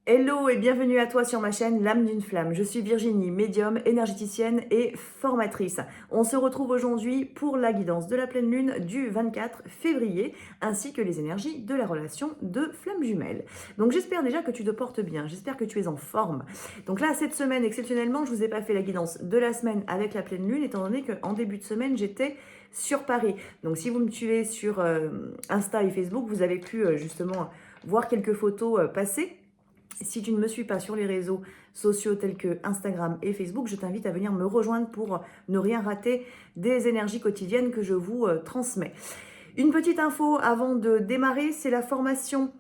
Hello et bienvenue à toi sur ma chaîne L'âme d'une flamme. Je suis Virginie, médium, énergéticienne et formatrice. On se retrouve aujourd'hui pour la guidance de la pleine lune du 24 février ainsi que les énergies de la relation de flamme jumelle. Donc j'espère déjà que tu te portes bien, j'espère que tu es en forme. Donc là, cette semaine, exceptionnellement, je ne vous ai pas fait la guidance de la semaine avec la pleine lune étant donné qu'en début de semaine, j'étais sur Paris. Donc si vous me suivez sur Insta et Facebook, vous avez pu justement voir quelques photos passer. Si tu ne me suis pas sur les réseaux sociaux tels que Instagram et Facebook, je t'invite à venir me rejoindre pour ne rien rater des énergies quotidiennes que je vous transmets. Une petite info avant de démarrer, c'est la formation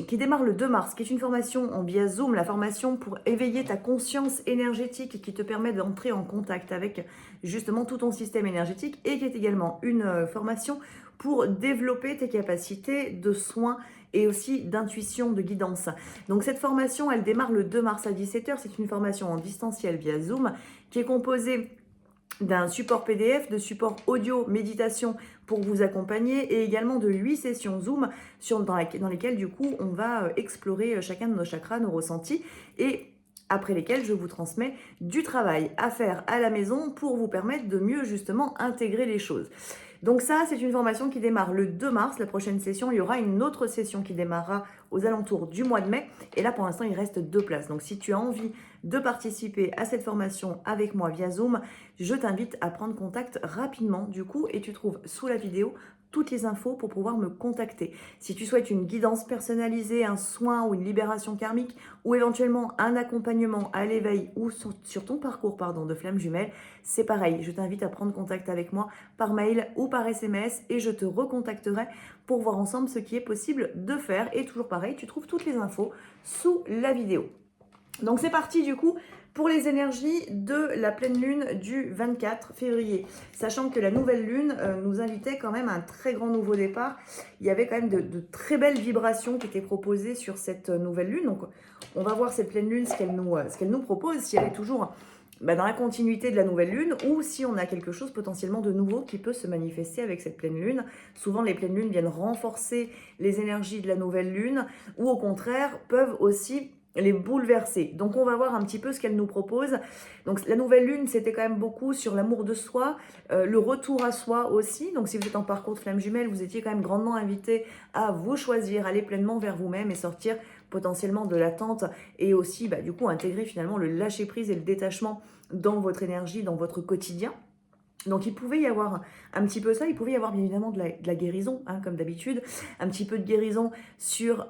qui démarre le 2 mars, qui est une formation en via Zoom, la formation pour éveiller ta conscience énergétique qui te permet d'entrer en contact avec justement tout ton système énergétique et qui est également une formation pour développer tes capacités de soins et aussi d'intuition, de guidance. Donc cette formation, elle démarre le 2 mars à 17h. C'est une formation en distanciel via Zoom qui est composée d'un support PDF, de support audio méditation pour vous accompagner et également de 8 sessions Zoom dans lesquelles du coup on va explorer chacun de nos chakras, nos ressentis et après lesquels je vous transmets du travail à faire à la maison pour vous permettre de mieux justement intégrer les choses. Donc ça, c'est une formation qui démarre le 2 mars. La prochaine session, il y aura une autre session qui démarrera aux alentours du mois de mai. Et là, pour l'instant, il reste 2 places. Donc si tu as envie de participer à cette formation avec moi via Zoom, je t'invite à prendre contact rapidement du coup et tu trouves sous la vidéo toutes les infos pour pouvoir me contacter. Si tu souhaites une guidance personnalisée, un soin ou une libération karmique ou éventuellement un accompagnement à l'éveil ou sur ton parcours de flamme jumelle, c'est pareil. Je t'invite à prendre contact avec moi par mail ou par SMS et je te recontacterai pour voir ensemble ce qui est possible de faire. Et toujours pareil, tu trouves toutes les infos sous la vidéo. Donc c'est parti du coup pour les énergies de la pleine lune du 24 février. Sachant que la nouvelle lune nous invitait quand même à un très grand nouveau départ. Il y avait quand même de très belles vibrations qui étaient proposées sur cette nouvelle lune. Donc on va voir cette pleine lune, ce qu'elle nous propose, si elle est toujours dans la continuité de la nouvelle lune ou si on a quelque chose potentiellement de nouveau qui peut se manifester avec cette pleine lune. Souvent les pleines lunes viennent renforcer les énergies de la nouvelle lune ou au contraire peuvent aussi les bouleverser. Donc on va voir un petit peu ce qu'elle nous propose. Donc la nouvelle lune, c'était quand même beaucoup sur l'amour de soi, le retour à soi aussi. Donc si vous êtes en parcours de flamme jumelle, vous étiez quand même grandement invité à vous choisir, aller pleinement vers vous-même et sortir potentiellement de l'attente et aussi du coup intégrer finalement le lâcher prise et le détachement dans votre énergie, dans votre quotidien. Donc il pouvait y avoir un petit peu ça, il pouvait y avoir bien évidemment de la guérison, comme d'habitude, un petit peu de guérison sur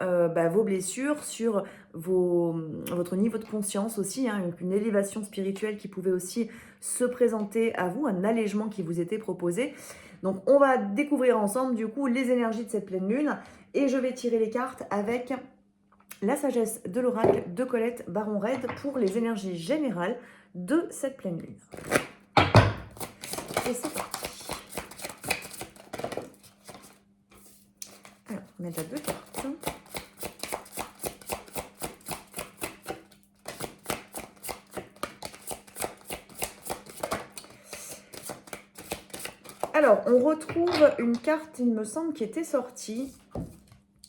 vos blessures, sur votre niveau de conscience aussi, une élévation spirituelle qui pouvait aussi se présenter à vous, un allègement qui vous était proposé. Donc on va découvrir ensemble du coup les énergies de cette pleine lune et je vais tirer les cartes avec la sagesse de l'oracle de Colette Baron-Red pour les énergies générales de cette pleine lune. Et c'est parti. Alors, on a déjà 2 cartes. Alors, on retrouve une carte, il me semble, qui était sortie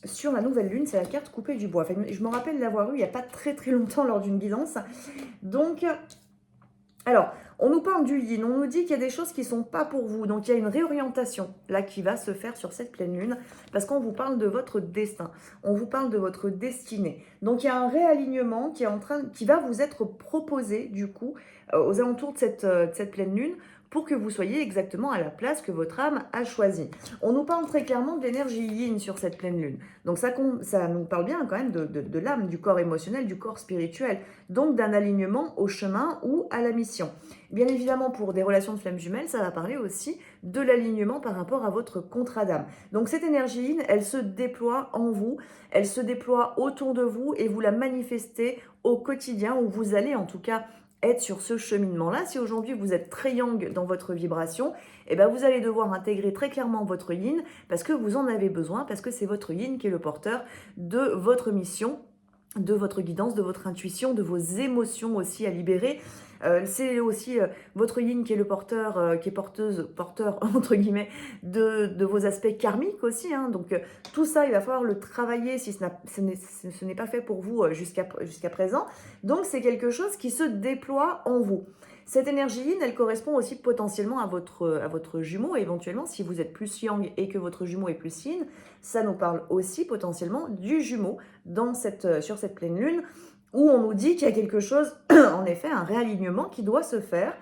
sur la nouvelle lune, c'est la carte coupée du bois. Enfin, je me rappelle l'avoir eu il n'y a pas très longtemps lors d'une guidance. Donc, alors, on nous parle du yin, on nous dit qu'il y a des choses qui ne sont pas pour vous. Donc, il y a une réorientation là qui va se faire sur cette pleine lune parce qu'on vous parle de votre destin, on vous parle de votre destinée. Donc, il y a un réalignement qui va vous être proposé du coup aux alentours de cette pleine lune pour que vous soyez exactement à la place que votre âme a choisie. On nous parle très clairement de l'énergie yin sur cette pleine lune. Donc, ça nous parle bien quand même de l'âme, du corps émotionnel, du corps spirituel. Donc, d'un alignement au chemin ou à la mission. Bien évidemment, pour des relations de flamme jumelle, ça va parler aussi de l'alignement par rapport à votre contrat d'âme. Donc cette énergie yin, elle se déploie en vous, elle se déploie autour de vous et vous la manifestez au quotidien où vous allez en tout cas être sur ce cheminement-là. Si aujourd'hui vous êtes très yang dans votre vibration, vous allez devoir intégrer très clairement votre yin parce que vous en avez besoin, parce que c'est votre yin qui est le porteur de votre mission, de votre guidance, de votre intuition, de vos émotions aussi à libérer. C'est aussi votre yin qui est le porteur, qui est porteur entre guillemets de vos aspects karmiques aussi, hein. Donc tout ça, il va falloir le travailler si ce n'est pas fait pour vous jusqu'à présent. Donc c'est quelque chose qui se déploie en vous. Cette énergie yin, elle correspond aussi potentiellement à votre jumeau, et éventuellement, si vous êtes plus yang et que votre jumeau est plus yin, ça nous parle aussi potentiellement du jumeau sur cette pleine lune, où on nous dit qu'il y a quelque chose, en effet, un réalignement qui doit se faire,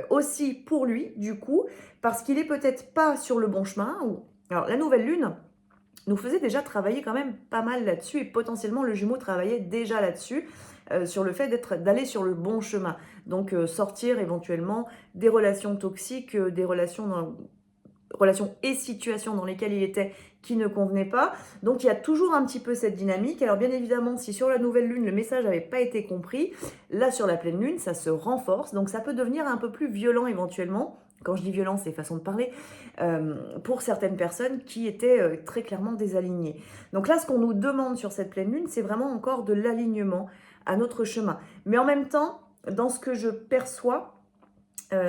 aussi pour lui, du coup, parce qu'il est peut-être pas sur le bon chemin. Alors, la nouvelle lune nous faisait déjà travailler quand même pas mal là-dessus, et potentiellement le jumeau travaillait déjà là-dessus, sur le fait d'aller sur le bon chemin. Donc sortir éventuellement des relations toxiques, des relations et situations dans lesquelles il était qui ne convenaient pas. Donc il y a toujours un petit peu cette dynamique. Alors bien évidemment, si sur la nouvelle lune, le message n'avait pas été compris, là sur la pleine lune, ça se renforce. Donc ça peut devenir un peu plus violent éventuellement. Quand je dis violent, c'est façon de parler, pour certaines personnes qui étaient très clairement désalignées. Donc là, ce qu'on nous demande sur cette pleine lune, c'est vraiment encore de l'alignement à notre chemin. Mais en même temps, dans ce que je perçois,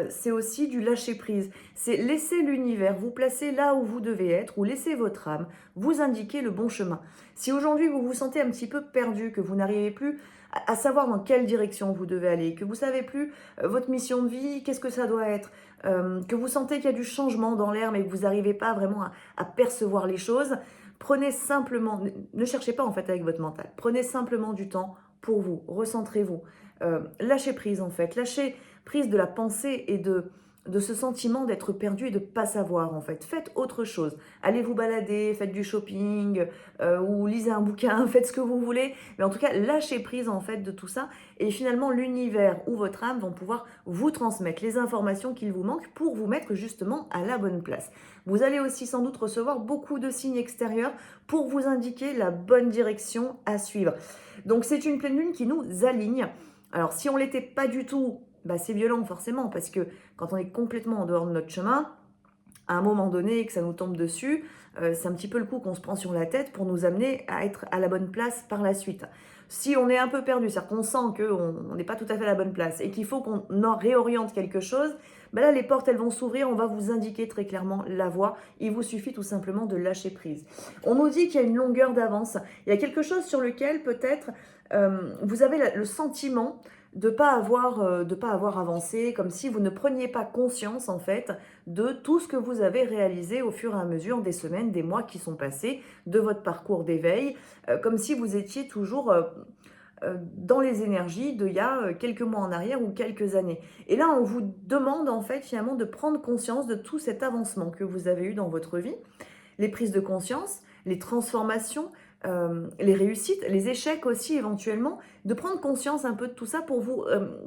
c'est aussi du lâcher-prise. C'est laisser l'univers vous placer là où vous devez être, ou laisser votre âme vous indiquer le bon chemin. Si aujourd'hui vous vous sentez un petit peu perdu, que vous n'arrivez plus à savoir dans quelle direction vous devez aller, que vous ne savez plus votre mission de vie, qu'est-ce que ça doit être, que vous sentez qu'il y a du changement dans l'air, mais que vous n'arrivez pas vraiment à percevoir les choses, prenez simplement, ne cherchez pas en fait avec votre mental, prenez simplement du temps pour vous, recentrez-vous, lâchez prise en fait, lâchez prise de la pensée et de ce sentiment d'être perdu et de ne pas savoir en fait. Faites autre chose, allez vous balader, faites du shopping ou lisez un bouquin, faites ce que vous voulez, mais en tout cas lâchez prise en fait de tout ça, et finalement l'univers ou votre âme vont pouvoir vous transmettre les informations qu'il vous manque pour vous mettre justement à la bonne place. Vous allez aussi sans doute recevoir beaucoup de signes extérieurs pour vous indiquer la bonne direction à suivre. Donc c'est une pleine lune qui nous aligne. Alors si on ne l'était pas du tout, c'est violent forcément, parce que quand on est complètement en dehors de notre chemin, à un moment donné que ça nous tombe dessus, c'est un petit peu le coup qu'on se prend sur la tête pour nous amener à être à la bonne place par la suite. Si on est un peu perdu, c'est-à-dire qu'on sent qu'on n'est pas tout à fait à la bonne place et qu'il faut qu'on en réoriente quelque chose, là les portes elles vont s'ouvrir, on va vous indiquer très clairement la voie, il vous suffit tout simplement de lâcher prise. On nous dit qu'il y a une longueur d'avance, il y a quelque chose sur lequel peut-être vous avez le sentiment de pas avoir avancé, comme si vous ne preniez pas conscience en fait de tout ce que vous avez réalisé au fur et à mesure des semaines, des mois qui sont passés, de votre parcours d'éveil, comme si vous étiez toujours dans les énergies d'il y a quelques mois en arrière ou quelques années. Et là, on vous demande en fait finalement de prendre conscience de tout cet avancement que vous avez eu dans votre vie, les prises de conscience, les transformations, les réussites, les échecs aussi éventuellement, de prendre conscience un peu de tout ça pour vous,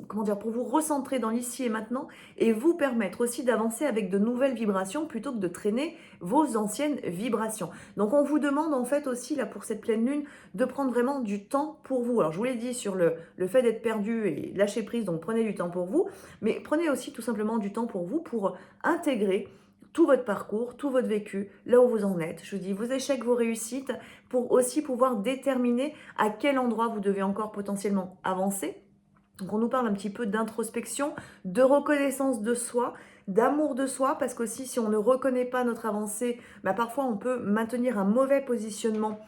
pour vous recentrer dans l'ici et maintenant et vous permettre aussi d'avancer avec de nouvelles vibrations plutôt que de traîner vos anciennes vibrations. Donc on vous demande en fait aussi là pour cette pleine lune de prendre vraiment du temps pour vous. Alors je vous l'ai dit sur le fait d'être perdu et lâcher prise, donc prenez du temps pour vous, mais prenez aussi tout simplement du temps pour vous pour intégrer tout votre parcours, tout votre vécu, là où vous en êtes. Je vous dis vos échecs, vos réussites, pour aussi pouvoir déterminer à quel endroit vous devez encore potentiellement avancer. Donc on nous parle un petit peu d'introspection, de reconnaissance de soi, d'amour de soi, parce qu'aussi si on ne reconnaît pas notre avancée, parfois on peut maintenir un mauvais positionnement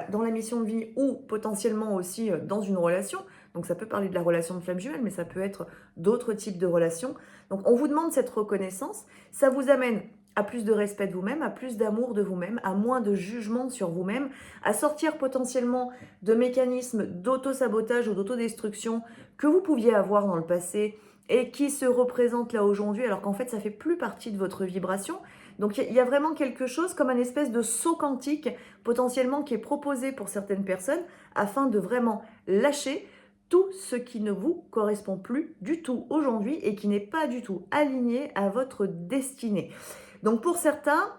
dans la mission de vie ou potentiellement aussi dans une relation. Donc ça peut parler de la relation de flamme jumelle, mais ça peut être d'autres types de relations. Donc on vous demande cette reconnaissance, ça vous amène à plus de respect de vous-même, à plus d'amour de vous-même, à moins de jugement sur vous-même, à sortir potentiellement de mécanismes d'auto-sabotage ou d'autodestruction que vous pouviez avoir dans le passé et qui se représentent là aujourd'hui, alors qu'en fait ça fait plus partie de votre vibration. Donc il y a vraiment quelque chose comme un espèce de saut quantique potentiellement qui est proposé pour certaines personnes afin de vraiment lâcher tout ce qui ne vous correspond plus du tout aujourd'hui et qui n'est pas du tout aligné à votre destinée. Donc pour certains,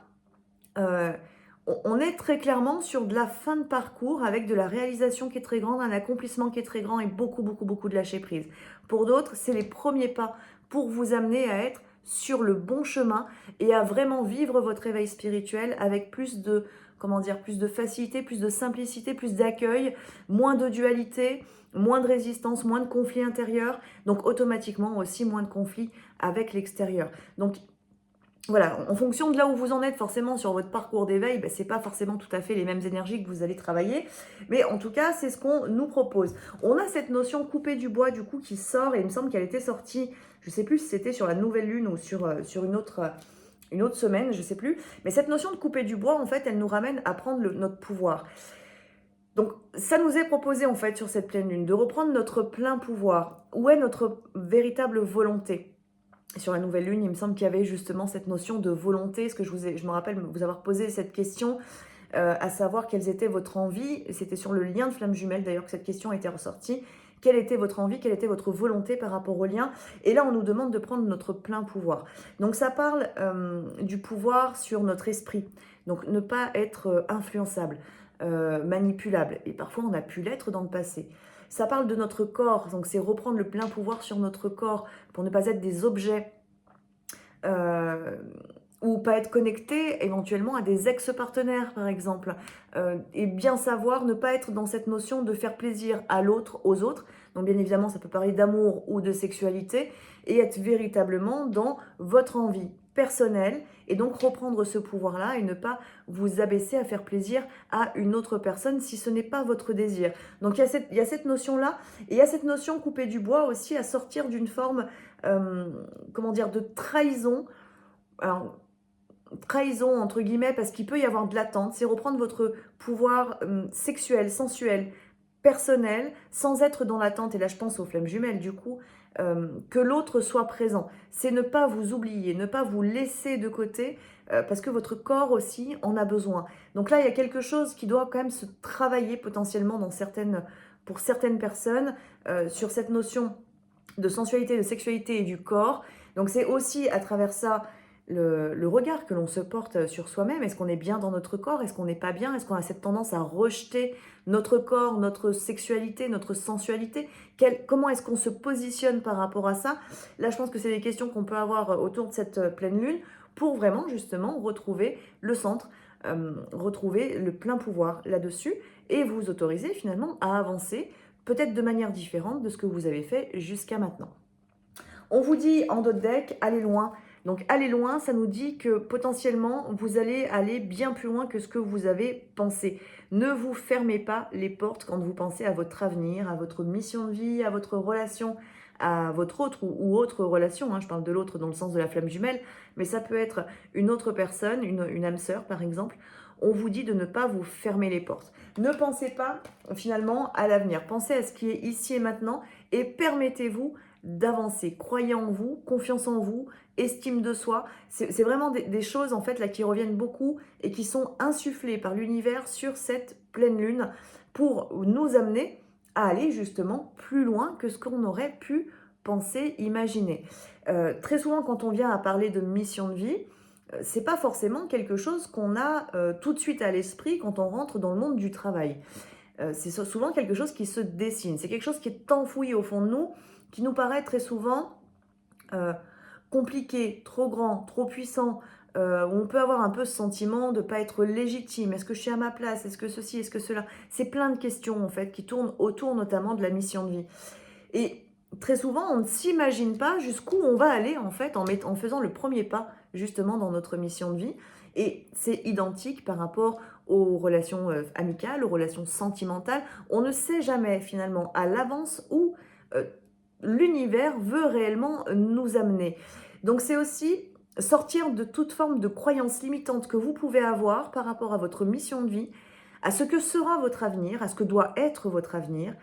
on est très clairement sur de la fin de parcours avec de la réalisation qui est très grande, un accomplissement qui est très grand et beaucoup de lâcher prise. Pour d'autres, c'est les premiers pas pour vous amener à être sur le bon chemin et à vraiment vivre votre éveil spirituel avec plus de, comment dire, plus de facilité, plus de simplicité, plus d'accueil, moins de dualité, moins de résistance, moins de conflits intérieurs, donc automatiquement aussi moins de conflits avec l'extérieur. Donc voilà, en fonction de là où vous en êtes forcément sur votre parcours d'éveil, ben, c'est pas forcément tout à fait les mêmes énergies que vous allez travailler, mais en tout cas, c'est ce qu'on nous propose. On a cette notion coupée du bois du coup qui sort, et il me semble qu'elle était sortie, je sais plus si c'était sur la nouvelle lune ou sur une autre semaine, je sais plus, mais cette notion de couper du bois, en fait, elle nous ramène à prendre notre pouvoir. Donc, ça nous est proposé en fait sur cette pleine lune, de reprendre notre plein pouvoir. Où est notre véritable volonté? Sur la nouvelle lune, il me semble qu'il y avait justement cette notion de volonté. Ce que je me rappelle vous avoir posé cette question, à savoir quelles étaient votre envie. C'était sur le lien de flamme jumelle d'ailleurs que cette question était ressortie. Quelle était votre envie, quelle était votre volonté par rapport au lien? Et là, on nous demande de prendre notre plein pouvoir. Donc, ça parle du pouvoir sur notre esprit. Donc, ne pas être influençable, manipulable. Et parfois, on a pu l'être dans le passé. Ça parle de notre corps, donc c'est reprendre le plein pouvoir sur notre corps pour ne pas être des objets euh, ou pas être connecté éventuellement à des ex-partenaires par exemple. Et bien savoir ne pas être dans cette notion de faire plaisir à l'autre, aux autres. Donc bien évidemment ça peut parler d'amour ou de sexualité et être véritablement dans votre envie personnelle et donc reprendre ce pouvoir-là et ne pas vous abaisser à faire plaisir à une autre personne si ce n'est pas votre désir. Donc il y a cette notion-là et il y a cette notion coupée du bois aussi à sortir d'une forme, comment dire, de trahison. Alors, trahison entre guillemets parce qu'il peut y avoir de l'attente, c'est reprendre votre pouvoir sexuel, sensuel, personnel, sans être dans l'attente, et là je pense aux flammes jumelles du coup, que l'autre soit présent. C'est ne pas vous oublier, ne pas vous laisser de côté, parce que votre corps aussi en a besoin. Donc là, il y a quelque chose qui doit quand même se travailler potentiellement pour certaines personnes, sur cette notion de sensualité, de sexualité et du corps. Donc c'est aussi à travers ça le regard que l'on se porte sur soi-même. Est-ce qu'on est bien dans notre corps? Est-ce qu'on n'est pas bien? Est-ce qu'on a cette tendance à rejeter notre corps, notre sexualité, notre sensualité? Comment est-ce qu'on se positionne par rapport à ça? Là, je pense que c'est des questions qu'on peut avoir autour de cette pleine lune pour vraiment justement retrouver le centre, retrouver le plein pouvoir là-dessus et vous autoriser finalement à avancer peut-être de manière différente de ce que vous avez fait jusqu'à maintenant. On vous dit en dos de deck, allez loin. Donc aller loin, ça nous dit que potentiellement, vous allez aller bien plus loin que ce que vous avez pensé. Ne vous fermez pas les portes quand vous pensez à votre avenir, à votre mission de vie, à votre relation, à votre autre ou autre relation. Je parle de l'autre dans le sens de la flamme jumelle, mais ça peut être une autre personne, une âme sœur par exemple. On vous dit de ne pas vous fermer les portes. Ne pensez pas finalement à l'avenir. Pensez à ce qui est ici et maintenant et permettez-vous d'avancer. Croyez en vous, confiance en vous, estime de soi. C'est vraiment des choses en fait là qui reviennent beaucoup et qui sont insufflées par l'univers sur cette pleine lune pour nous amener à aller justement plus loin que ce qu'on aurait pu penser, imaginer. Très souvent quand on vient à parler de mission de vie, c'est pas forcément quelque chose qu'on a tout de suite à l'esprit quand on rentre dans le monde du travail. C'est souvent quelque chose qui se dessine. C'est quelque chose qui est enfoui au fond de nous, qui nous paraît très souvent compliqué, trop grand, trop puissant, où on peut avoir un peu ce sentiment de ne pas être légitime. Est-ce que je suis à ma place? Est-ce que ceci? Est-ce que cela? C'est plein de questions en fait qui tournent autour notamment de la mission de vie. Et très souvent, on ne s'imagine pas jusqu'où on va aller en fait en faisant le premier pas justement dans notre mission de vie. Et c'est identique par rapport aux relations amicales, aux relations sentimentales. On ne sait jamais finalement à l'avance où l'univers veut réellement nous amener. Donc c'est aussi sortir de toute forme de croyance limitante que vous pouvez avoir par rapport à votre mission de vie, à ce que sera votre avenir, à ce que doit être votre avenir.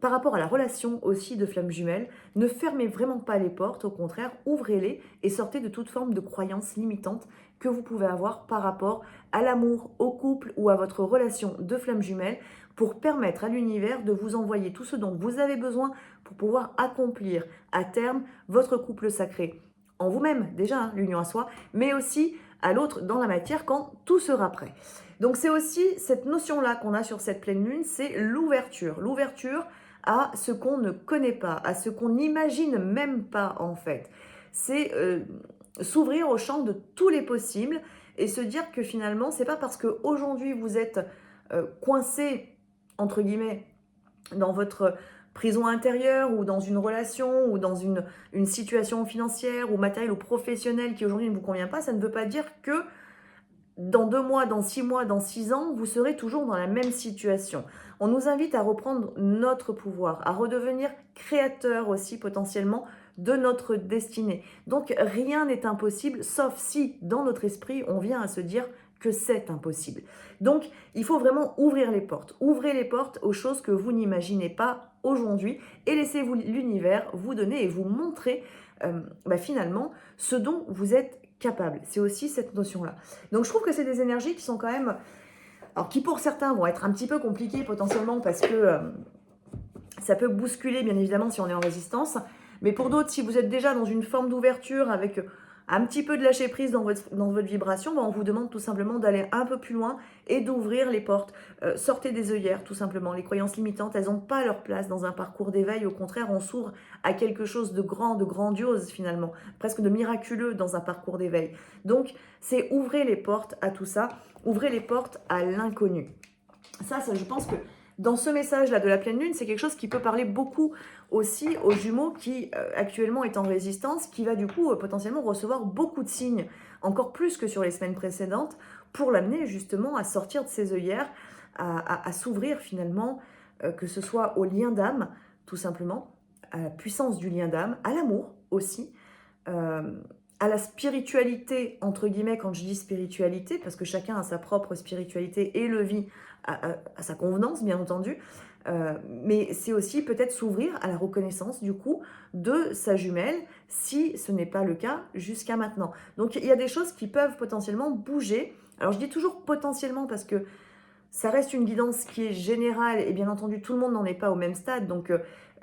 Par rapport à la relation aussi de flamme jumelle, ne fermez vraiment pas les portes, au contraire, ouvrez-les et sortez de toute forme de croyance limitante que vous pouvez avoir par rapport à l'amour, au couple ou à votre relation de flamme jumelle pour permettre à l'univers de vous envoyer tout ce dont vous avez besoin pour pouvoir accomplir à terme votre couple sacré. En vous-même déjà, l'union à soi, mais aussi à l'autre dans la matière quand tout sera prêt. Donc c'est aussi cette notion-là qu'on a sur cette pleine lune, c'est l'ouverture. L'ouverture à ce qu'on ne connaît pas, à ce qu'on n'imagine même pas en fait. c'est s'ouvrir au champ de tous les possibles et se dire que finalement, c'est pas parce qu'aujourd'hui vous êtes coincé, entre guillemets, dans votre prison intérieure ou dans une relation ou dans une situation financière ou matérielle ou professionnelle qui aujourd'hui ne vous convient pas, ça ne veut pas dire que dans 2 mois, dans 6 mois, dans 6 ans, vous serez toujours dans la même situation. On nous invite à reprendre notre pouvoir, à redevenir créateur aussi potentiellement de notre destinée. Donc rien n'est impossible, sauf si dans notre esprit, on vient à se dire que c'est impossible. Donc il faut vraiment ouvrir les portes. Ouvrez les portes aux choses que vous n'imaginez pas aujourd'hui et laissez-vous l'univers vous donner et vous montrer finalement ce dont vous êtes capable. C'est aussi cette notion-là. Donc je trouve que c'est des énergies qui sont quand même, alors qui pour certains vont être un petit peu compliquées potentiellement parce que ça peut bousculer bien évidemment si on est en résistance, mais pour d'autres, si vous êtes déjà dans une forme d'ouverture avec un petit peu de lâcher prise dans votre vibration, on vous demande tout simplement d'aller un peu plus loin et d'ouvrir les portes. Sortez des œillères tout simplement. Les croyances limitantes, elles n'ont pas leur place dans un parcours d'éveil. Au contraire, on s'ouvre à quelque chose de grand, de grandiose finalement, presque de miraculeux dans un parcours d'éveil. Donc, c'est ouvrez les portes à tout ça, ouvrez les portes à l'inconnu. Ça, je pense que dans ce message-là de la pleine lune, c'est quelque chose qui peut parler beaucoup aussi aux Jumeaux qui actuellement est en résistance, qui va du coup potentiellement recevoir beaucoup de signes, encore plus que sur les semaines précédentes, pour l'amener justement à sortir de ses œillères, à s'ouvrir finalement, que ce soit au lien d'âme, tout simplement, à la puissance du lien d'âme, à l'amour aussi, à la spiritualité, entre guillemets, quand je dis spiritualité, parce que chacun a sa propre spiritualité et le vit à sa convenance, bien entendu, mais c'est aussi peut-être s'ouvrir à la reconnaissance, du coup, de sa jumelle, si ce n'est pas le cas jusqu'à maintenant. Donc, il y a des choses qui peuvent potentiellement bouger. Alors, je dis toujours potentiellement parce que ça reste une guidance qui est générale et bien entendu, tout le monde n'en est pas au même stade. Donc,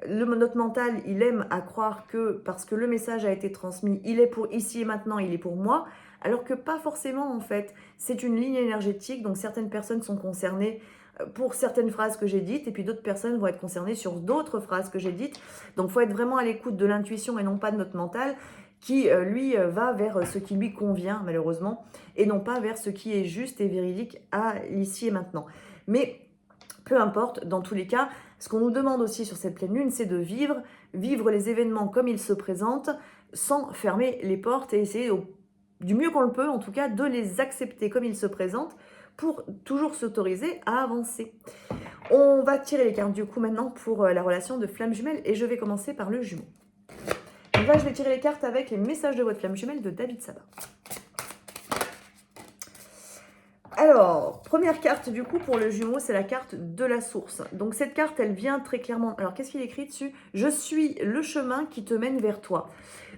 notre mental, il aime à croire que parce que le message a été transmis, il est pour ici et maintenant, il est pour moi, alors que pas forcément en fait. C'est une ligne énergétique, donc certaines personnes sont concernées pour certaines phrases que j'ai dites et puis d'autres personnes vont être concernées sur d'autres phrases que j'ai dites. Donc, il faut être vraiment à l'écoute de l'intuition et non pas de notre mental qui, lui, va vers ce qui lui convient, malheureusement, et non pas vers ce qui est juste et véridique à l'ici et maintenant. Mais peu importe, dans tous les cas, ce qu'on nous demande aussi sur cette pleine lune, c'est de vivre les événements comme ils se présentent, sans fermer les portes et essayer du mieux qu'on le peut, en tout cas, de les accepter comme ils se présentent pour toujours s'autoriser à avancer. On va tirer les cartes du coup maintenant pour la relation de flamme jumelle et je vais commencer par le jumeau. Donc là, je vais tirer les cartes avec les messages de votre flamme jumelle de David Sabat. Alors, première carte du coup pour le jumeau, c'est la carte de la source. Donc cette carte, elle vient très clairement... Alors, qu'est-ce qu'il écrit dessus? Je suis le chemin qui te mène vers toi.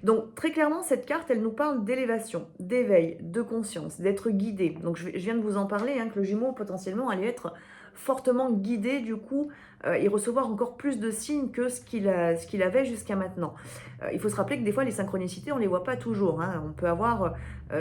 Donc très clairement, cette carte, elle nous parle d'élévation, d'éveil, de conscience, d'être guidé. Donc je viens de vous en parler, que le jumeau potentiellement allait être fortement guidé du coup et recevoir encore plus de signes que ce qu'il avait jusqu'à maintenant. Il faut se rappeler que des fois les synchronicités on les voit pas toujours. On peut avoir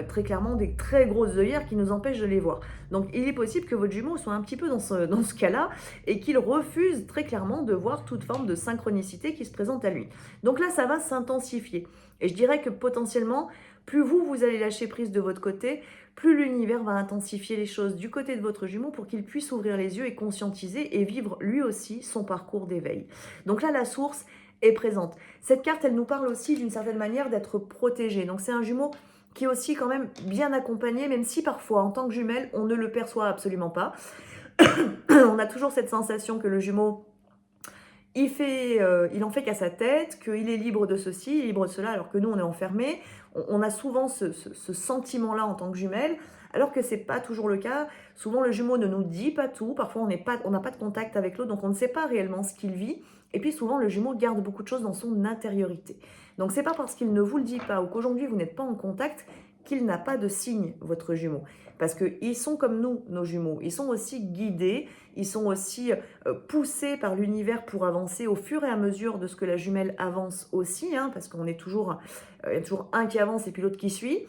très clairement des très grosses œillères qui nous empêchent de les voir. Donc il est possible que votre jumeau soit un petit peu dans ce cas-là et qu'il refuse très clairement de voir toute forme de synchronicité qui se présente à lui. Donc là ça va s'intensifier. Et je dirais que potentiellement, plus vous allez lâcher prise de votre côté, plus l'univers va intensifier les choses du côté de votre jumeau pour qu'il puisse ouvrir les yeux et conscientiser et vivre lui aussi son parcours d'éveil. Donc là, la source est présente. Cette carte, elle nous parle aussi d'une certaine manière d'être protégé. Donc c'est un jumeau qui est aussi quand même bien accompagné, même si parfois, en tant que jumelle, on ne le perçoit absolument pas. On a toujours cette sensation que le jumeau... il en fait qu'à sa tête, qu'il est libre de ceci, libre de cela, alors que nous, on est enfermés. On a souvent ce sentiment-là en tant que jumelle, alors que ce n'est pas toujours le cas. Souvent, le jumeau ne nous dit pas tout. Parfois, on n'a pas de contact avec l'autre, donc on ne sait pas réellement ce qu'il vit. Et puis, souvent, le jumeau garde beaucoup de choses dans son intériorité. Donc, ce n'est pas parce qu'il ne vous le dit pas ou qu'aujourd'hui, vous n'êtes pas en contact qu'il n'a pas de signe, votre jumeau. Parce qu'ils sont comme nous, nos jumeaux. Ils sont aussi guidés, ils sont aussi poussés par l'univers pour avancer au fur et à mesure de ce que la jumelle avance aussi, parce qu'on est toujours, il y a toujours un qui avance et puis l'autre qui suit.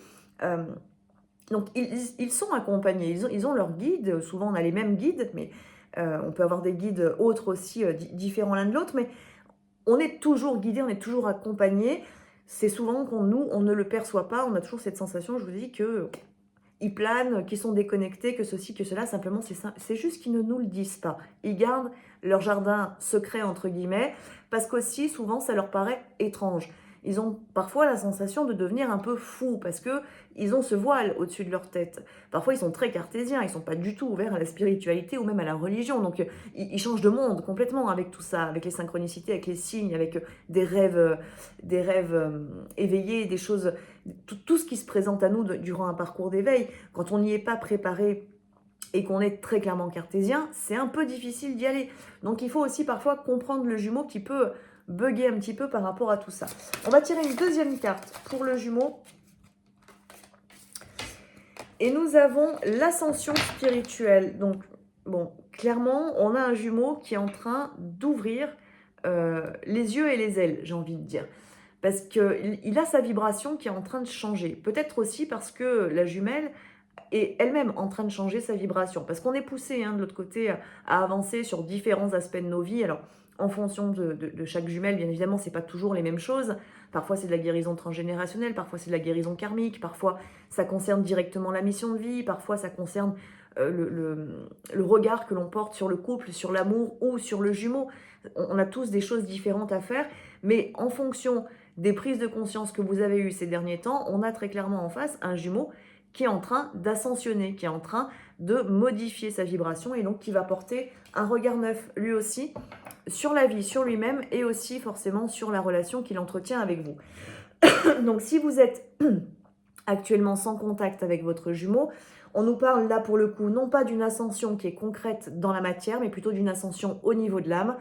Donc, ils sont accompagnés, ils ont leur guide. Souvent, on a les mêmes guides, mais on peut avoir des guides autres aussi, différents l'un de l'autre, mais on est toujours guidé, on est toujours accompagné. c'est souvent nous, on ne le perçoit pas, on a toujours cette sensation, je vous dis, que ils planent, qu'ils sont déconnectés, que ceci, que cela. Simplement, c'est juste qu'ils ne nous le disent pas. Ils gardent leur jardin secret, entre guillemets, parce qu'aussi, souvent, ça leur paraît étrange. Ils ont parfois la sensation de devenir un peu fous, parce que ils ont ce voile au-dessus de leur tête. Parfois, ils sont très cartésiens, ils sont pas du tout ouverts à la spiritualité ou même à la religion. Donc, ils changent de monde complètement avec tout ça, avec les synchronicités, avec les signes, avec des rêves éveillés, des choses, tout ce qui se présente à nous durant un parcours d'éveil. Quand on n'y est pas préparé et qu'on est très clairement cartésien, c'est un peu difficile d'y aller. Donc il faut aussi parfois comprendre le jumeau qui peut bugger un petit peu par rapport à tout ça. On va tirer une deuxième carte pour le jumeau. Et nous avons l'ascension spirituelle. Donc, bon, clairement, on a un jumeau qui est en train d'ouvrir les yeux et les ailes, j'ai envie de dire. Parce qu'il a sa vibration qui est en train de changer. Peut-être aussi parce que la jumelle est elle-même en train de changer sa vibration. Parce qu'on est poussé de l'autre côté à avancer sur différents aspects de nos vies. Alors, en fonction de chaque jumelle, bien évidemment, c'est pas toujours les mêmes choses. Parfois, c'est de la guérison transgénérationnelle, parfois, c'est de la guérison karmique, parfois, ça concerne directement la mission de vie, parfois, ça concerne le regard que l'on porte sur le couple, sur l'amour ou sur le jumeau. On a tous des choses différentes à faire, mais en fonction des prises de conscience que vous avez eues ces derniers temps, on a très clairement en face un jumeau qui est en train d'ascensionner, qui est en train de modifier sa vibration et donc qui va porter un regard neuf lui aussi sur la vie, sur lui-même et aussi forcément sur la relation qu'il entretient avec vous. Donc si vous êtes actuellement sans contact avec votre jumeau, on nous parle là pour le coup non pas d'une ascension qui est concrète dans la matière, mais plutôt d'une ascension au niveau de l'âme,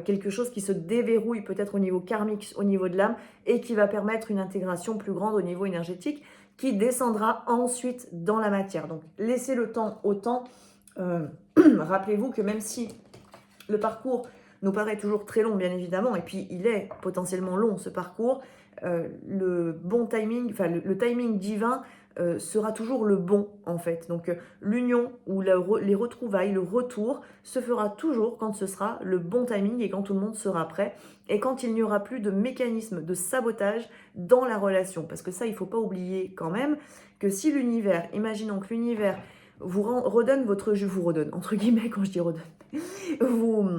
quelque chose qui se déverrouille peut-être au niveau karmique, au niveau de l'âme, et qui va permettre une intégration plus grande au niveau énergétique, qui descendra ensuite dans la matière. Donc laissez le temps au temps. Rappelez-vous que même si le parcours nous paraît toujours très long, bien évidemment, et puis il est potentiellement long ce parcours, le bon timing, enfin le timing divin sera toujours le bon en fait. Donc l'union ou les retrouvailles, le retour se fera toujours quand ce sera le bon timing et quand tout le monde sera prêt et quand il n'y aura plus de mécanisme de sabotage dans la relation. Parce que ça, il ne faut pas oublier quand même que si l'univers, imaginons que l'univers vous redonne votre jeu, vous redonne, entre guillemets quand je dis redonne, vous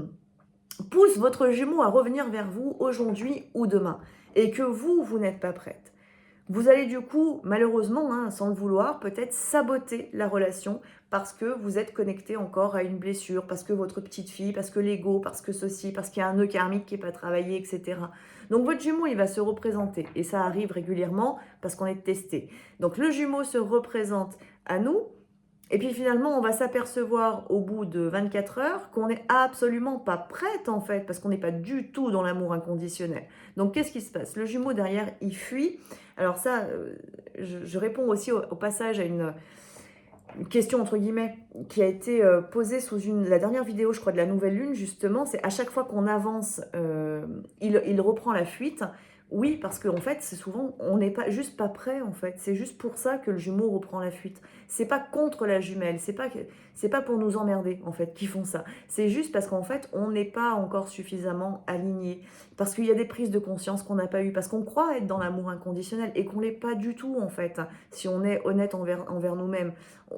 pousse votre jumeau à revenir vers vous aujourd'hui ou demain et que vous n'êtes pas prête. Vous allez du coup, malheureusement, sans le vouloir, peut-être saboter la relation parce que vous êtes connecté encore à une blessure, parce que votre petite fille, parce que l'ego, parce que ceci, parce qu'il y a un nœud karmique qui n'est pas travaillé, etc. Donc votre jumeau, il va se représenter et ça arrive régulièrement parce qu'on est testé. Donc le jumeau se représente à nous. Et puis finalement, on va s'apercevoir au bout de 24 heures qu'on n'est absolument pas prête en fait, parce qu'on n'est pas du tout dans l'amour inconditionnel. Donc qu'est-ce qui se passe? Le jumeau derrière, il fuit. Alors ça, je réponds aussi au passage à une question entre guillemets qui a été posée sous la dernière vidéo, je crois, de la nouvelle lune justement. C'est à chaque fois qu'on avance, il reprend la fuite. Oui, parce qu'en fait, c'est souvent, on n'est pas juste pas prêt en fait. C'est juste pour ça que le jumeau reprend la fuite. C'est pas contre la jumelle, c'est pas pour nous emmerder en fait qu'ils font ça. C'est juste parce qu'en fait, on n'est pas encore suffisamment aligné, parce qu'il y a des prises de conscience qu'on n'a pas eues, parce qu'on croit être dans l'amour inconditionnel et qu'on l'est pas du tout en fait. Si on est honnête envers nous-mêmes,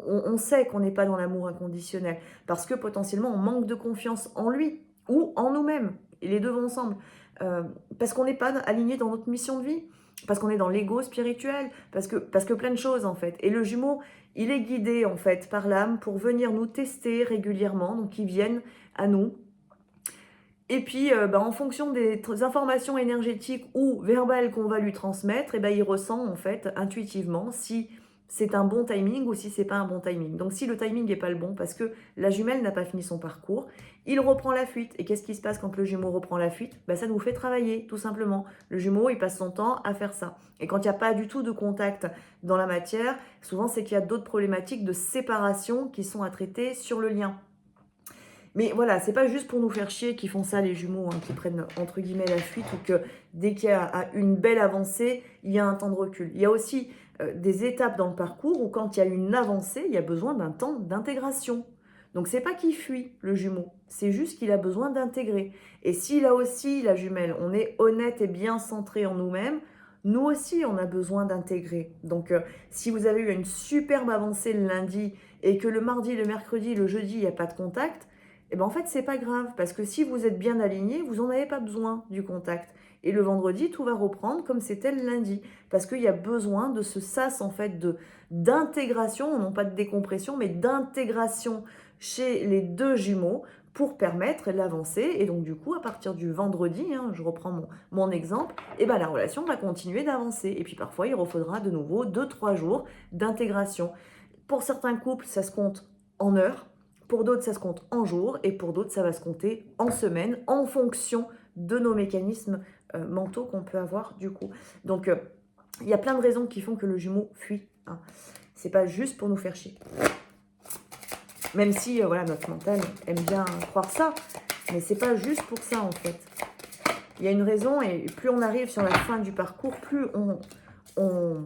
on sait qu'on n'est pas dans l'amour inconditionnel parce que potentiellement on manque de confiance en lui ou en nous-mêmes. Et les deux vont ensemble. Parce qu'on n'est pas aligné dans notre mission de vie, parce qu'on est dans l'ego spirituel, parce que plein de choses en fait. Et le jumeau, il est guidé en fait par l'âme pour venir nous tester régulièrement, donc ils viennent à nous. Et puis, en fonction des informations énergétiques ou verbales qu'on va lui transmettre, il ressent en fait intuitivement si c'est un bon timing ou si c'est pas un bon timing. Donc si le timing n'est pas le bon, parce que la jumelle n'a pas fini son parcours, il reprend la fuite. Et qu'est-ce qui se passe quand le jumeau reprend la fuite? Ça nous fait travailler, tout simplement. Le jumeau, il passe son temps à faire ça. Et quand il n'y a pas du tout de contact dans la matière, souvent c'est qu'il y a d'autres problématiques de séparation qui sont à traiter sur le lien. Mais voilà, c'est pas juste pour nous faire chier qu'ils font ça, les jumeaux, qui prennent entre guillemets la fuite, ou que dès qu'il y a une belle avancée, il y a un temps de recul. Il y a aussi des étapes dans le parcours où quand il y a une avancée, il y a besoin d'un temps d'intégration. Donc c'est pas qu'il fuit, le jumeau, c'est juste qu'il a besoin d'intégrer. Et si là aussi, la jumelle, on est honnête et bien centré en nous-mêmes, nous aussi, on a besoin d'intégrer. Donc, si vous avez eu une superbe avancée le lundi et que le mardi, le mercredi, le jeudi, il n'y a pas de contact, eh ben en fait, c'est pas grave parce que si vous êtes bien aligné, vous n'en avez pas besoin du contact. Et le vendredi, tout va reprendre comme c'était le lundi parce qu'il y a besoin de ce sas en fait d'intégration, non pas de décompression, mais d'intégration chez les deux jumeaux pour permettre l'avancée. Et donc du coup, à partir du vendredi, je reprends mon exemple, et ben la relation va continuer d'avancer. Et puis parfois, il refaudra de nouveau 2-3 jours d'intégration. Pour certains couples, ça se compte en heures. Pour d'autres, ça se compte en jours. Et pour d'autres, ça va se compter en semaines en fonction de nos mécanismes mentaux qu'on peut avoir du coup. Donc, il y a plein de raisons qui font que le jumeau fuit. C'est pas juste pour nous faire chier. Même si, voilà, notre mental aime bien croire ça. Mais c'est pas juste pour ça, en fait. Il y a une raison, et plus on arrive sur la fin du parcours, plus on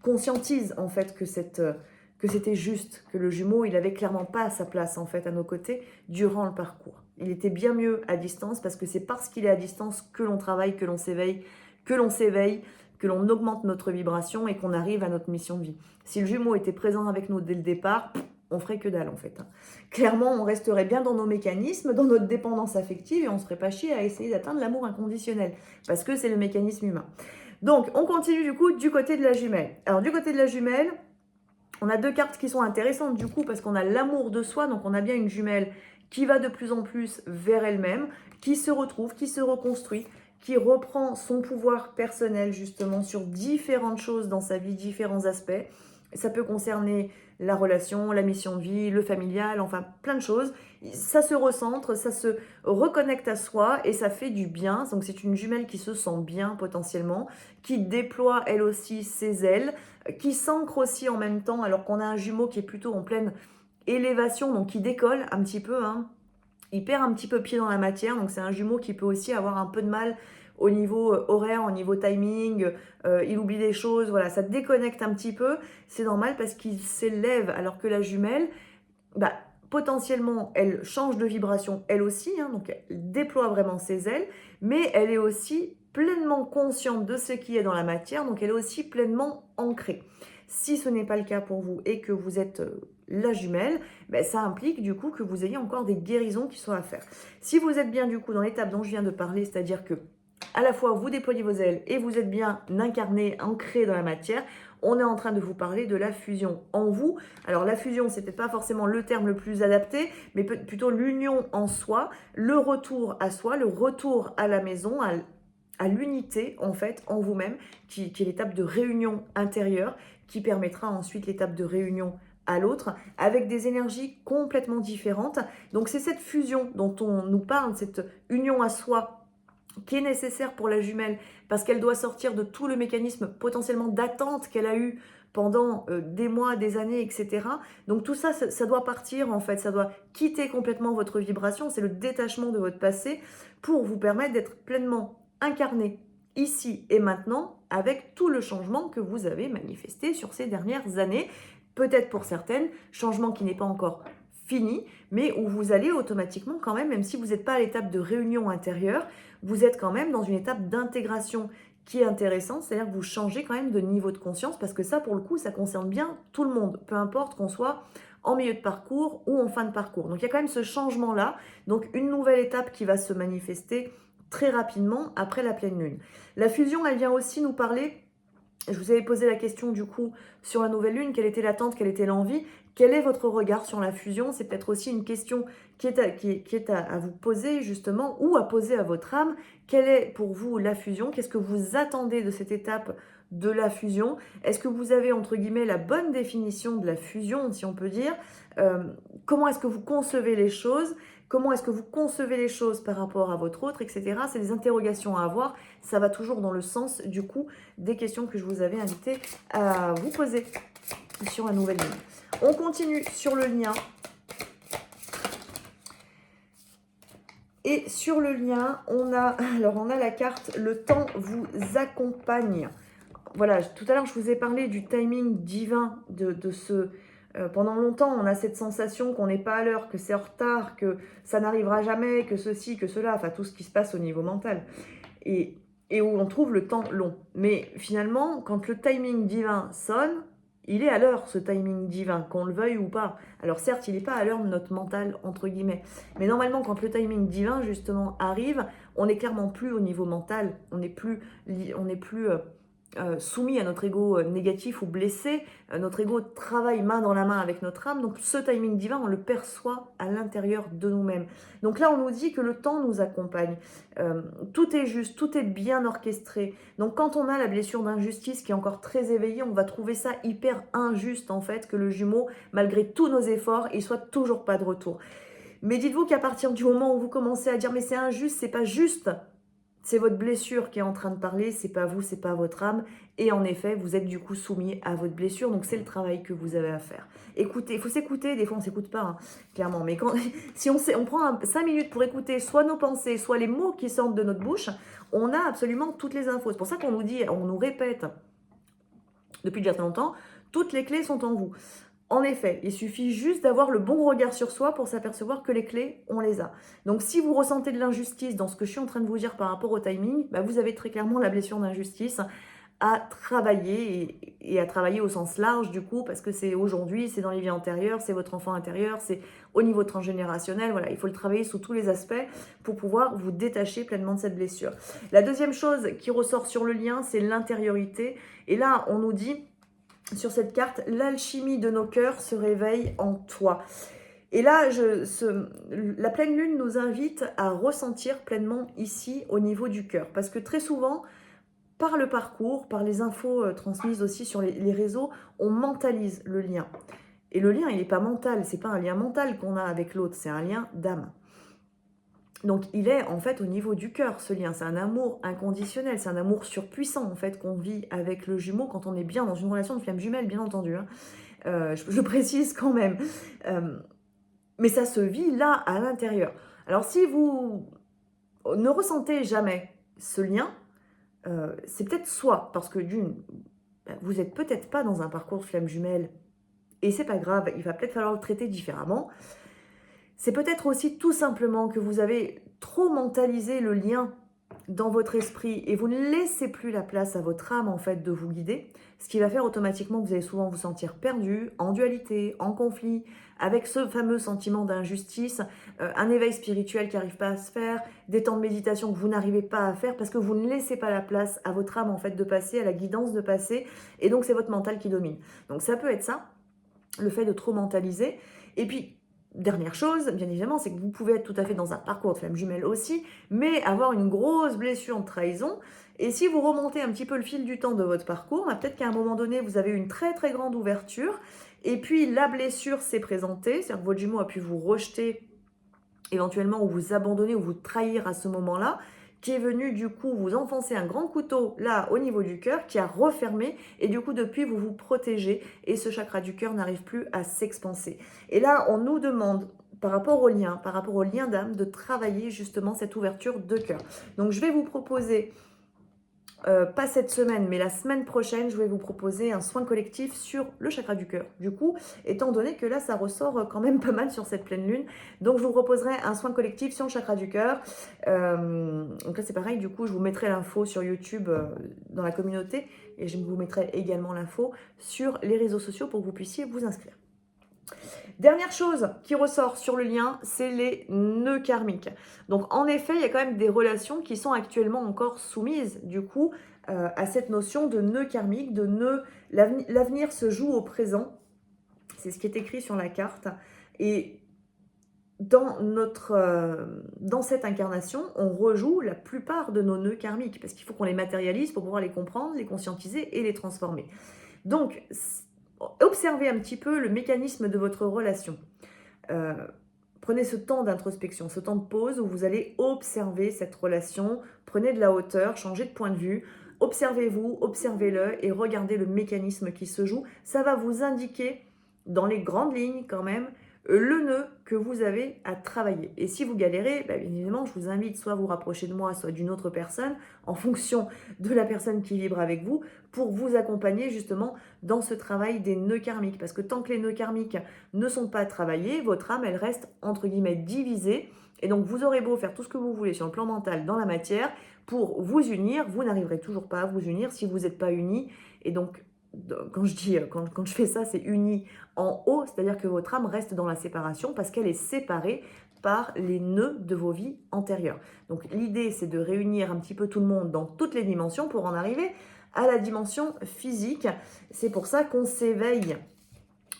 conscientise, en fait, que c'était juste, que le jumeau, il avait clairement pas sa place, en fait, à nos côtés, durant le parcours. Il était bien mieux à distance, parce que c'est parce qu'il est à distance que l'on travaille, que l'on s'éveille, que l'on augmente notre vibration et qu'on arrive à notre mission de vie. Si le jumeau était présent avec nous dès le départ, on ferait que dalle en fait. Clairement, on resterait bien dans nos mécanismes, dans notre dépendance affective et on ne serait pas chier à essayer d'atteindre l'amour inconditionnel parce que c'est le mécanisme humain. Donc, on continue du coup du côté de la jumelle. Alors, du côté de la jumelle, on a deux cartes qui sont intéressantes du coup parce qu'on a l'amour de soi, donc on a bien une jumelle qui va de plus en plus vers elle-même, qui se retrouve, qui se reconstruit, qui reprend son pouvoir personnel justement sur différentes choses dans sa vie, différents aspects. Ça peut concerner la relation, la mission de vie, le familial, enfin plein de choses. Ça se recentre, ça se reconnecte à soi et ça fait du bien. Donc c'est une jumelle qui se sent bien potentiellement, qui déploie elle aussi ses ailes, qui s'ancre aussi en même temps alors qu'on a un jumeau qui est plutôt en pleine élévation, donc qui décolle un petit peu, il perd un petit peu pied dans la matière, donc c'est un jumeau qui peut aussi avoir un peu de mal au niveau horaire, au niveau timing, il oublie des choses, voilà, ça déconnecte un petit peu, c'est normal parce qu'il s'élève alors que la jumelle, potentiellement, elle change de vibration elle aussi, donc elle déploie vraiment ses ailes, mais elle est aussi pleinement consciente de ce qui est dans la matière, donc elle est aussi pleinement ancrée. Si ce n'est pas le cas pour vous et que vous êtes la jumelle, ça implique du coup que vous ayez encore des guérisons qui sont à faire. Si vous êtes bien du coup dans l'étape dont je viens de parler, c'est-à-dire que à la fois vous déployez vos ailes et vous êtes bien incarné, ancré dans la matière, on est en train de vous parler de la fusion en vous. Alors la fusion, c'est peut-être pas forcément le terme le plus adapté, mais plutôt l'union en soi, le retour à soi, le retour à la maison, à l'unité en fait en vous-même, qui est l'étape de réunion intérieure, qui permettra ensuite l'étape de réunion à l'autre, avec des énergies complètement différentes. Donc c'est cette fusion dont on nous parle, cette union à soi, qui est nécessaire pour la jumelle parce qu'elle doit sortir de tout le mécanisme potentiellement d'attente qu'elle a eu pendant des mois, des années, etc. Donc tout ça, ça doit partir en fait, ça doit quitter complètement votre vibration, c'est le détachement de votre passé pour vous permettre d'être pleinement incarné ici et maintenant avec tout le changement que vous avez manifesté sur ces dernières années. Peut-être pour certaines, changement qui n'est pas encore fini, mais où vous allez automatiquement quand même si vous n'êtes pas à l'étape de réunion intérieure, vous êtes quand même dans une étape d'intégration qui est intéressante, c'est-à-dire que vous changez quand même de niveau de conscience, parce que ça, pour le coup, ça concerne bien tout le monde, peu importe qu'on soit en milieu de parcours ou en fin de parcours. Donc il y a quand même ce changement-là, donc une nouvelle étape qui va se manifester très rapidement après la pleine lune. La fusion, elle vient aussi nous parler. Je vous avais posé la question du coup sur la nouvelle lune, quelle était l'attente, quelle était l'envie, quel est votre regard sur la fusion? C'est peut-être aussi une question qui est à vous poser justement ou à poser à votre âme. Quelle est pour vous la fusion? Qu'est-ce que vous attendez de cette étape de la fusion? Est-ce que vous avez entre guillemets la bonne définition de la fusion, si on peut dire? Comment est-ce que vous concevez les choses? Comment est-ce que vous concevez les choses par rapport à votre autre, etc. C'est des interrogations à avoir. Ça va toujours dans le sens, du coup, des questions que je vous avais invité à vous poser sur la nouvelle lune. On continue sur le lien. Et sur le lien, on a la carte « Le temps vous accompagne ». Voilà, tout à l'heure, je vous ai parlé du timing divin de ce... pendant longtemps, on a cette sensation qu'on n'est pas à l'heure, que c'est en retard, que ça n'arrivera jamais, que ceci, que cela, enfin tout ce qui se passe au niveau mental. Et et où on trouve le temps long. Mais finalement, quand le timing divin sonne, il est à l'heure, ce timing divin, qu'on le veuille ou pas. Alors certes, il n'est pas à l'heure de notre mental, entre guillemets. Mais normalement, quand le timing divin, justement, arrive, on n'est clairement plus au niveau mental. On n'est plus, soumis à notre ego négatif ou blessé. Notre ego travaille main dans la main avec notre âme. Donc ce timing divin, on le perçoit à l'intérieur de nous-mêmes. Donc là, on nous dit que le temps nous accompagne. Tout est juste, tout est bien orchestré. Donc quand on a la blessure d'injustice qui est encore très éveillée, on va trouver ça hyper injuste en fait, que le jumeau, malgré tous nos efforts, il soit toujours pas de retour. Mais dites-vous qu'à partir du moment où vous commencez à dire mais c'est injuste, c'est pas juste, c'est votre blessure qui est en train de parler, c'est pas vous, c'est pas votre âme. Et en effet, vous êtes du coup soumis à votre blessure. Donc c'est le travail que vous avez à faire. Écoutez, il faut s'écouter. Des fois, on s'écoute pas, hein, clairement. Mais quand, si on prend 5 minutes pour écouter soit nos pensées, soit les mots qui sortent de notre bouche, on a absolument toutes les infos. C'est pour ça qu'on nous dit, on nous répète depuis déjà très longtemps, toutes les clés sont en vous. En effet, il suffit juste d'avoir le bon regard sur soi pour s'apercevoir que les clés, on les a. Donc si vous ressentez de l'injustice dans ce que je suis en train de vous dire par rapport au timing, bah, vous avez très clairement la blessure d'injustice à travailler et à travailler au sens large du coup, parce que c'est aujourd'hui, c'est dans les vies antérieures, c'est votre enfant intérieur, c'est au niveau transgénérationnel, voilà, il faut le travailler sous tous les aspects pour pouvoir vous détacher pleinement de cette blessure. La deuxième chose qui ressort sur le lien, c'est l'intériorité. Et là, on nous dit sur cette carte, l'alchimie de nos cœurs se réveille en toi. Et là, la pleine lune nous invite à ressentir pleinement ici au niveau du cœur. Parce que très souvent, par le parcours, par les infos transmises aussi sur les réseaux, on mentalise le lien. Et le lien, il n'est pas mental, c'est pas un lien mental qu'on a avec l'autre, c'est un lien d'âme. Donc il est en fait au niveau du cœur ce lien, c'est un amour inconditionnel, c'est un amour surpuissant en fait qu'on vit avec le jumeau quand on est bien dans une relation de flamme jumelle bien entendu, hein. Je précise quand même. Mais ça se vit là à l'intérieur. Alors si vous ne ressentez jamais ce lien, c'est peut-être soit parce que vous n'êtes peut-être pas dans un parcours de flamme jumelle et c'est pas grave, il va peut-être falloir le traiter différemment. C'est peut-être aussi tout simplement que vous avez trop mentalisé le lien dans votre esprit et vous ne laissez plus la place à votre âme en fait de vous guider, ce qui va faire automatiquement que vous allez souvent vous sentir perdu, en dualité, en conflit, avec ce fameux sentiment d'injustice, un éveil spirituel qui n'arrive pas à se faire, des temps de méditation que vous n'arrivez pas à faire parce que vous ne laissez pas la place à votre âme en fait de passer, à la guidance de passer, et donc c'est votre mental qui domine. Donc ça peut être ça, le fait de trop mentaliser, et puis dernière chose, bien évidemment, c'est que vous pouvez être tout à fait dans un parcours de flamme jumelle aussi, mais avoir une grosse blessure de trahison. Et si vous remontez un petit peu le fil du temps de votre parcours, bah, peut-être qu'à un moment donné, vous avez eu une très très grande ouverture, et puis la blessure s'est présentée, c'est-à-dire que votre jumeau a pu vous rejeter éventuellement, ou vous abandonner, ou vous trahir à ce moment-là, qui est venu du coup vous enfoncer un grand couteau là au niveau du cœur qui a refermé et du coup depuis vous vous protégez et ce chakra du cœur n'arrive plus à s'expanser. Et là on nous demande par rapport au lien d'âme de travailler justement cette ouverture de cœur. Donc je vais vous proposer pas cette semaine, mais la semaine prochaine, je vais vous proposer un soin collectif sur le chakra du cœur. Du coup, étant donné que là, ça ressort quand même pas mal sur cette pleine lune, donc je vous proposerai un soin collectif sur le chakra du cœur. Donc là, c'est pareil, du coup, je vous mettrai l'info sur YouTube dans la communauté et je vous mettrai également l'info sur les réseaux sociaux pour que vous puissiez vous inscrire. Dernière chose qui ressort sur le lien, c'est les nœuds karmiques. Donc en effet, il y a quand même des relations qui sont actuellement encore soumises du coup à cette notion de nœud karmique, de nœud, l'avenir se joue au présent. C'est ce qui est écrit sur la carte. Et dans cette incarnation, on rejoue la plupart de nos nœuds karmiques parce qu'il faut qu'on les matérialise pour pouvoir les comprendre, les conscientiser et les transformer. Donc, observez un petit peu le mécanisme de votre relation. Prenez ce temps d'introspection, ce temps de pause où vous allez observer cette relation. Prenez de la hauteur, changez de point de vue. Observez-vous, observez-le et regardez le mécanisme qui se joue. Ça va vous indiquer, dans les grandes lignes quand même, le nœud que vous avez à travailler. Et si vous galérez, bien évidemment, je vous invite soit à vous rapprocher de moi, soit d'une autre personne, en fonction de la personne qui vibre avec vous, pour vous accompagner justement dans ce travail des nœuds karmiques. Parce que tant que les nœuds karmiques ne sont pas travaillés, votre âme, elle reste entre guillemets divisée. Et donc, vous aurez beau faire tout ce que vous voulez sur le plan mental, dans la matière, pour vous unir. Vous n'arriverez toujours pas à vous unir si vous n'êtes pas unis. Et donc, quand je fais ça, c'est uni en haut, c'est-à-dire que votre âme reste dans la séparation parce qu'elle est séparée par les nœuds de vos vies antérieures. Donc l'idée, c'est de réunir un petit peu tout le monde dans toutes les dimensions pour en arriver à la dimension physique. C'est pour ça qu'on s'éveille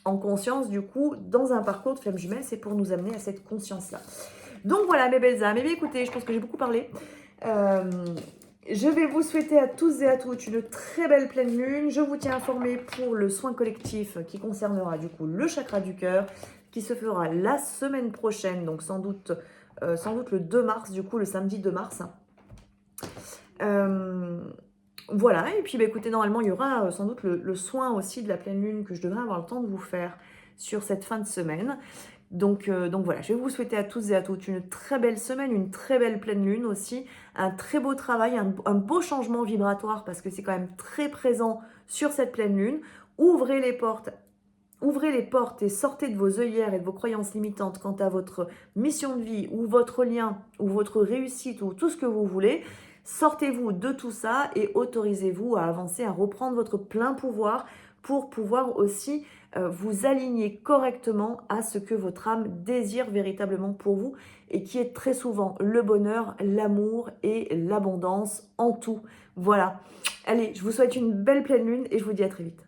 en conscience, du coup, dans un parcours de flamme jumelle, c'est pour nous amener à cette conscience-là. Donc voilà, mes belles âmes. Eh bien, écoutez, je pense que j'ai beaucoup parlé. Je vais vous souhaiter à tous et à toutes une très belle pleine lune. Je vous tiens informé pour le soin collectif qui concernera du coup le chakra du cœur, qui se fera la semaine prochaine, donc sans doute le 2 mars, du coup le samedi 2 mars. Voilà, et puis bah, écoutez, normalement il y aura sans doute le soin aussi de la pleine lune que je devrais avoir le temps de vous faire sur cette fin de semaine. Donc voilà, je vais vous souhaiter à tous et à toutes une très belle semaine, une très belle pleine lune aussi, un très beau travail, un beau changement vibratoire parce que c'est quand même très présent sur cette pleine lune. Ouvrez les portes et sortez de vos œillères et de vos croyances limitantes quant à votre mission de vie ou votre lien ou votre réussite ou tout ce que vous voulez. Sortez-vous de tout ça et autorisez-vous à avancer, à reprendre votre plein pouvoir pour pouvoir aussi vous aligner correctement à ce que votre âme désire véritablement pour vous et qui est très souvent le bonheur, l'amour et l'abondance en tout. Voilà. Allez, je vous souhaite une belle pleine lune et je vous dis à très vite.